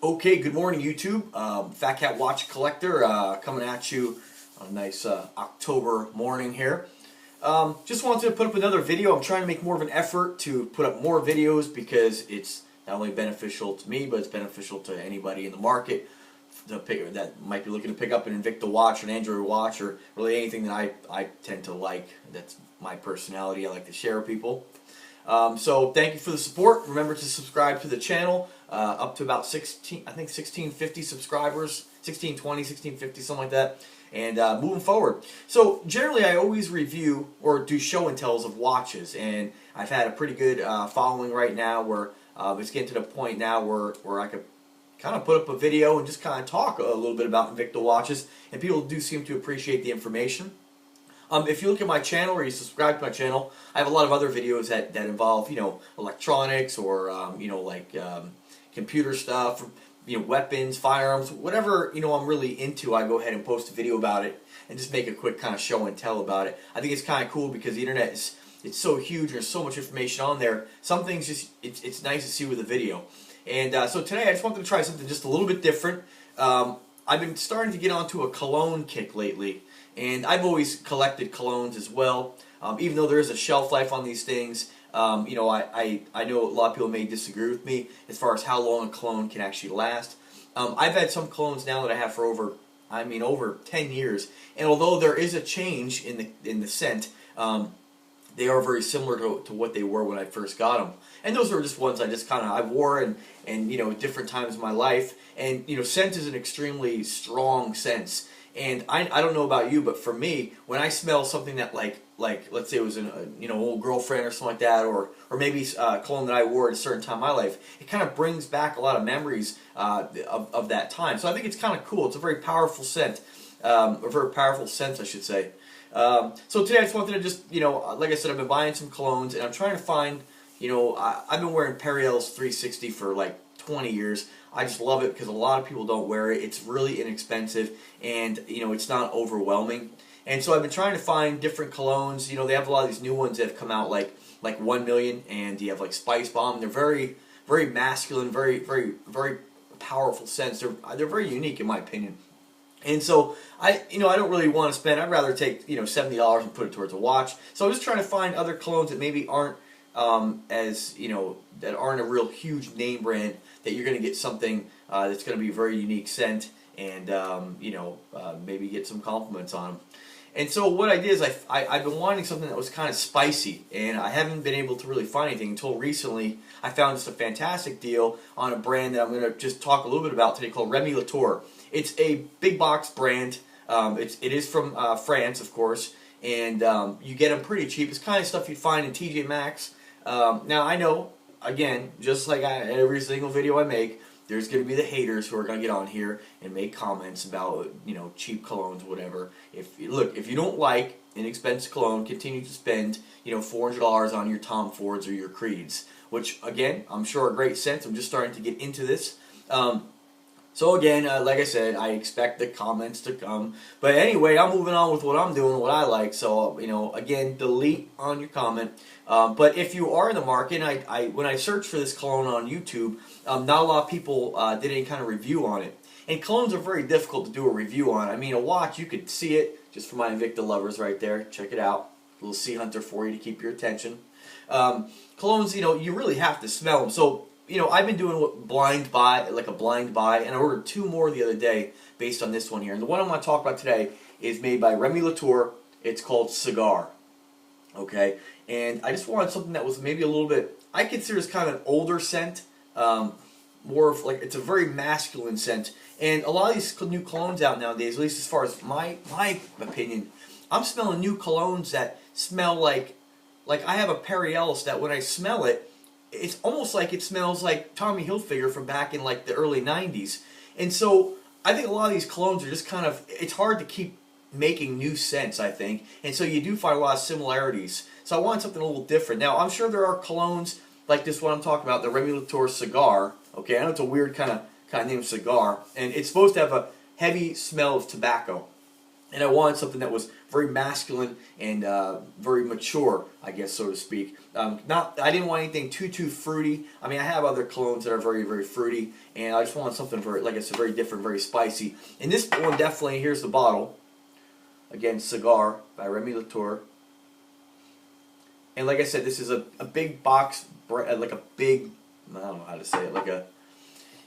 Okay, good morning YouTube. Fat Cat Watch Collector coming at you on a nice October morning here. Just wanted to put up another video. I'm trying to make more of an effort to put up more videos because it's not only beneficial to me, but it's beneficial to anybody in the market that might be looking to pick up an Invicta watch or an Android watch or really anything that I tend to like. That's my personality. I like to share with people. So thank you for the support. Remember to subscribe to the channel. Up to about 1650 subscribers, 1620, 1650, something like that. And moving forward. So generally I always review or do show and tells of watches, and I've had a pretty good following right now where it's getting to the point now where I could kind of put up a video and just kind of talk a little bit about Invicta watches, and people do seem to appreciate the information. If you look at my channel or you subscribe to my channel, I have a lot of other videos that involve, electronics or, computer stuff, weapons, firearms, whatever, I'm really into. I go ahead and post a video about it and just make a quick kind of show and tell about it. I think it's kind of cool because the internet it's so huge. There's so much information on there. Some things just, it's nice to see with a video. And so today I just wanted to try something just a little bit different. I've been starting to get onto a cologne kick lately. And I've always collected colognes as well. Even though there is a shelf life on these things, I know a lot of people may disagree with me as far as how long a cologne can actually last. I've had some colognes now that I have for over 10 years. And although there is a change in the scent, they are very similar to what they were when I first got them. And those are just ones I wore and different times in my life. And scent is an extremely strong sense. And I don't know about you, but for me, when I smell something that like let's say it was an old girlfriend or something like that, or maybe cologne that I wore at a certain time in my life, it kind of brings back a lot of memories of that time. So I think it's kind of cool. It's a very powerful scent, a very powerful scent, I should say. So today I just wanted to just like I said, I've been buying some colognes, and I'm trying to find I've been wearing Periel's 360 for like 20 years. I just love it because a lot of people don't wear it. It's really inexpensive, and it's not overwhelming. And so I've been trying to find different colognes. They have a lot of these new ones that have come out like 1 million, and you have like Spice Bomb. They're very, very masculine, very, very, very powerful scents. They're very unique in my opinion. And so I don't really want to spend. I'd rather take $70 and put it towards a watch. So I'm just trying to find other colognes that maybe aren't that aren't a real huge name brand, that you're going to get something that's going to be a very unique scent, and maybe get some compliments on them. And so what I did is I've been wanting something that was kind of spicy, and I haven't been able to really find anything until recently. I found just a fantastic deal on a brand that I'm going to just talk a little bit about today called Remy Latour. It's a big box brand. It is from France, of course, and you get them pretty cheap. It's kind of stuff you'd find in TJ Maxx. Now I know, again, just like every single video I make, there's going to be the haters who are going to get on here and make comments about cheap colognes, whatever. If you don't like inexpensive cologne, continue to spend $400 on your Tom Fords or your Creeds, which again I'm sure are great scents. I'm just starting to get into this. So again, like I said, I expect the comments to come. But anyway, I'm moving on with what I'm doing, what I like. So, again, delete on your comment. But if you are in the market, when I searched for this cologne on YouTube, not a lot of people did any kind of review on it. And colognes are very difficult to do a review on. I mean, a watch, you could see it, just for my Invicta lovers right there. Check it out. A little sea hunter for you to keep your attention. Colognes, you really have to smell them. So, I've been doing a blind buy, and I ordered 2 more the other day based on this one here. And the one I want to talk about today is made by Remy Latour. It's called Cigar. Okay? And I just wanted something that was maybe a little bit, I consider this kind of an older scent. More of it's a very masculine scent. And a lot of these new colognes out nowadays, at least as far as my opinion, I'm smelling new colognes that smell like I have a Periel's that when I smell it, it's almost like it smells like Tommy Hilfiger from back in the early 90s. And so I think a lot of these colognes are just kind of, it's hard to keep making new scents, I think. And so you do find a lot of similarities. So I wanted something a little different. Now, I'm sure there are colognes like this one I'm talking about, the Remy Latour Cigar. Okay, I know it's a weird kind of name, Cigar. And it's supposed to have a heavy smell of tobacco. and I wanted something that was very masculine and very mature, I guess, so to speak. I didn't want anything too fruity. I mean, I have other colognes that are very fruity, and I just wanted something very, like I said, very different, very spicy. And this one definitely, here's the bottle. Again, Cigar by Remy Latour. And like I said, this is a big box, like a big, I don't know how to say it, like a,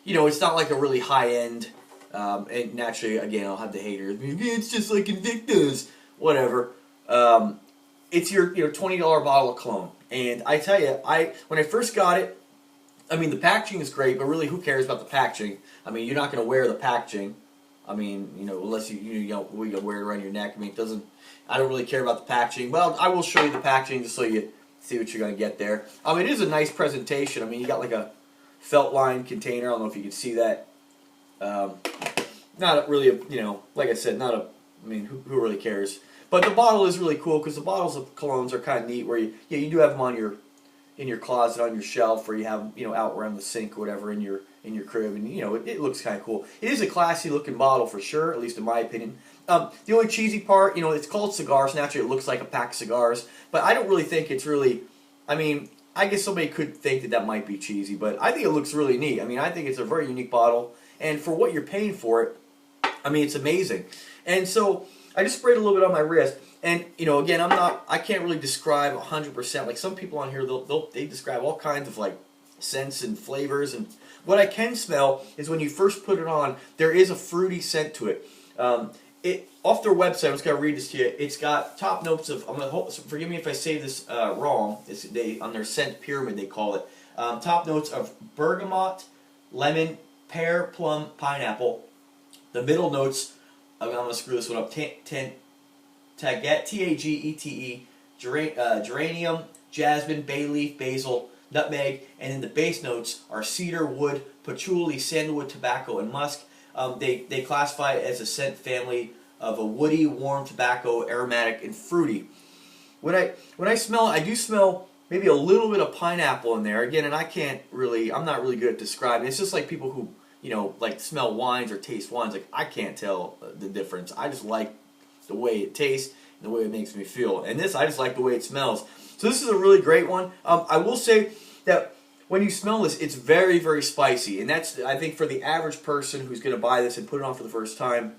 you know, it's not like a really high-end, and naturally, again, I'll have the haters. It's just like Invictus, whatever. It's your $20 bottle of cologne. And I tell you, when I first got it, I mean, the packaging is great, but really, who cares about the packaging? I mean, you're not going to wear the packaging. I mean, you know, unless you wear it around your neck. I mean, it doesn't. I don't really care about the packaging. Well, I will show you the packaging just so you see what you're going to get there. It is a nice presentation. I mean, you got like a felt lined container. I don't know if you can see that. Not really a, you know, like I said, not a. I mean, who really cares? But the bottle is really cool because the bottles of colognes are kind of neat. Where you do have them on in your closet on your shelf, or you have them, you know, out around the sink or whatever in your crib, and you know it looks kind of cool. It is a classy looking bottle for sure, at least in my opinion. The only cheesy part, you know, it's called cigars. Naturally, it looks like a pack of cigars, but I don't really think it's really. I mean, I guess somebody could think that might be cheesy, but I think it looks really neat. I mean, I think it's a very unique bottle, and for what you're paying for it, I mean, it's amazing. And so I just sprayed a little bit on my wrist. And, you know, again, I can't really describe 100%. Like some people on here, they describe all kinds of like scents and flavors. And what I can smell is when you first put it on, there is a fruity scent to it. Off their website, I'm just going to read this to you. It's got top notes of, forgive me if I say this wrong, on their scent pyramid they call it. Top notes of bergamot, lemon, pear, plum, pineapple. The middle notes, I'm going to screw this one up, Tagete, T-A-G-E-T-E, geranium, jasmine, bay leaf, basil, nutmeg, and then the base notes are cedar, wood, patchouli, sandalwood, tobacco, and musk. They classify it as a scent family of a woody, warm tobacco, aromatic, and fruity. When I smell it, I do smell maybe a little bit of pineapple in there. Again, and I'm not really good at describing. It's just like people who, you know, like smell wines or taste wines. Like, I can't tell the difference. I just like the way it tastes and the way it makes me feel. And this, I just like the way it smells. So this is a really great one. I will say that when you smell this, it's very spicy. And that's, I think, for the average person who's going to buy this and put it on for the first time,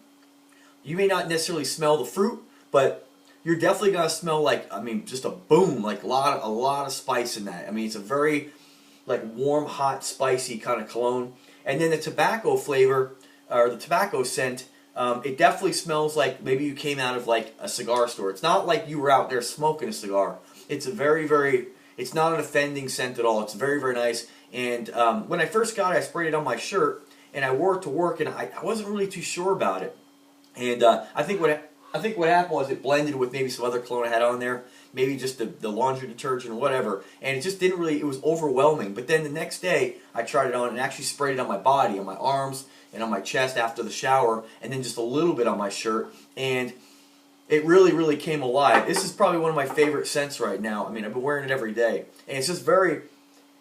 you may not necessarily smell the fruit, but you're definitely going to smell like, I mean, just a boom, like a lot of spice in that. I mean, it's a very like warm, hot, spicy kind of cologne. And then the tobacco flavor, or the tobacco scent, it definitely smells like maybe you came out of like a cigar store. It's not like you were out there smoking a cigar. It's a it's not an offending scent at all. It's very nice. And when I first got it, I sprayed it on my shirt, and I wore it to work, and I wasn't really too sure about it. And I think what happened was it blended with maybe some other cologne I had on there, maybe just the laundry detergent or whatever, and it just didn't really, it was overwhelming. But then the next day, I tried it on and actually sprayed it on my body, on my arms, and on my chest after the shower, and then just a little bit on my shirt, and it really came alive. This is probably one of my favorite scents right now. I mean, I've been wearing it every day, and it's just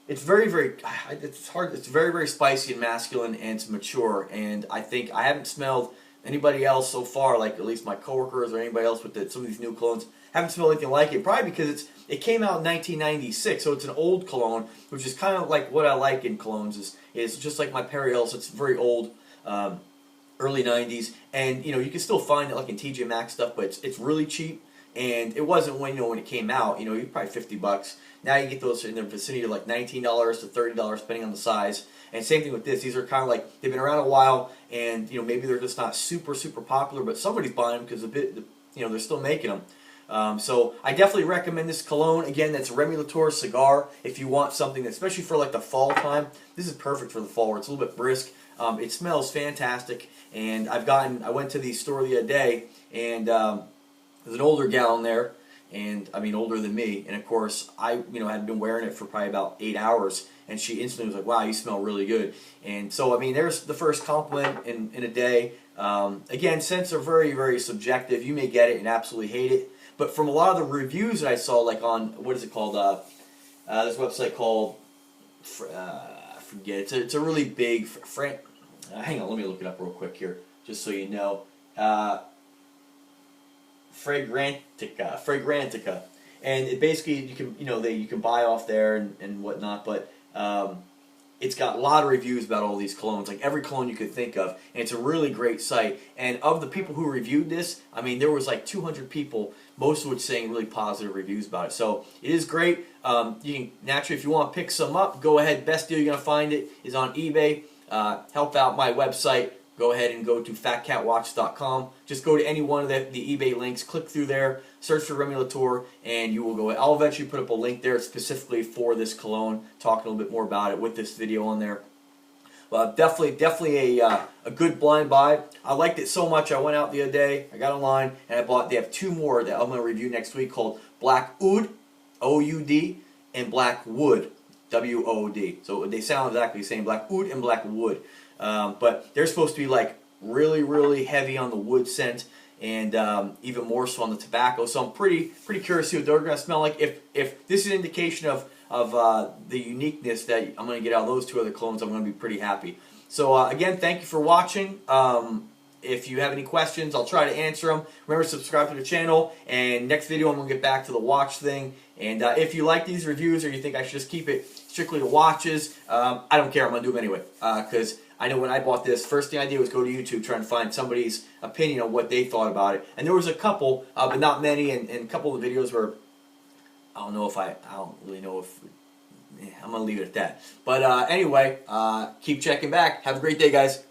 it's very spicy and masculine, and it's mature, and I think I haven't smelled anybody else so far, like at least my coworkers or anybody else with some of these new colognes, haven't smelled anything like it. Probably because it came out in 1996, so it's an old cologne, which is kind of like what I like in colognes. Is just like my Perriel's. It's very old, early 90s, and you know you can still find it like in TJ Maxx stuff, but it's really cheap. And it wasn't when it came out. You know, you're probably $50. Now you get those in the vicinity of like $19 to $30, depending on the size. And same thing with this. These are kind of like, they've been around a while, and you know maybe they're just not super popular, but somebody's buying them because they're still making them. So I definitely recommend this cologne. Again, that's Remy Latour Cigar. If you want something, especially for like the fall time, this is perfect for the fall where it's a little bit brisk. It smells fantastic, and I went to the store the other day, and there's an older gal in there, and I mean older than me, and of course I had been wearing it for probably about 8 hours, and she instantly was like, "Wow, you smell really good." And so I mean, there's the first compliment in a day. Again, scents are very subjective. You may get it and absolutely hate it, but from a lot of the reviews that I saw, like on what is it called? This website called I forget. It's a really big hang on, let me look it up real quick here, just so you know. Fragrantica, and it basically you can you can buy off there and whatnot, but it's got a lot of reviews about all these colognes, like every cologne you could think of, and it's a really great site. And of the people who reviewed this, I mean, there was like 200 people, most of which saying really positive reviews about it. So it is great. You can naturally, if you want to pick some up, go ahead. Best deal you're gonna find it is on eBay. Help out my website. Go ahead and go to fatcatwatch.com. Just go to any one of the eBay links, click through there, search for Remy Latour, and you will go. I'll eventually put up a link there specifically for this cologne, talking a little bit more about it with this video on there. Definitely a good blind buy. I liked it so much. I went out the other day, I got online, and I bought. They have two more that I'm going to review next week called Black Oud, O-U-D, and Black Wood, W-O-D. So they sound exactly the same, Black Oud and Black Wood. But they're supposed to be like really heavy on the wood scent, and even more so on the tobacco. So I'm pretty curious to see what they're going to smell like. If this is an indication of the uniqueness that I'm going to get out of those two other colognes, I'm going to be pretty happy. So again, thank you for watching. If you have any questions, I'll try to answer them. Remember, subscribe to the channel, and next video I'm going to get back to the watch thing. And if you like these reviews, or you think I should just keep it strictly to watches, I don't care. I'm going to do them anyway, because I know when I bought this, first thing I did was go to YouTube trying to find somebody's opinion on what they thought about it. And there was a couple, but not many, and a couple of the videos were, I don't really know if, I'm going to leave it at that. But anyway, keep checking back. Have a great day, guys.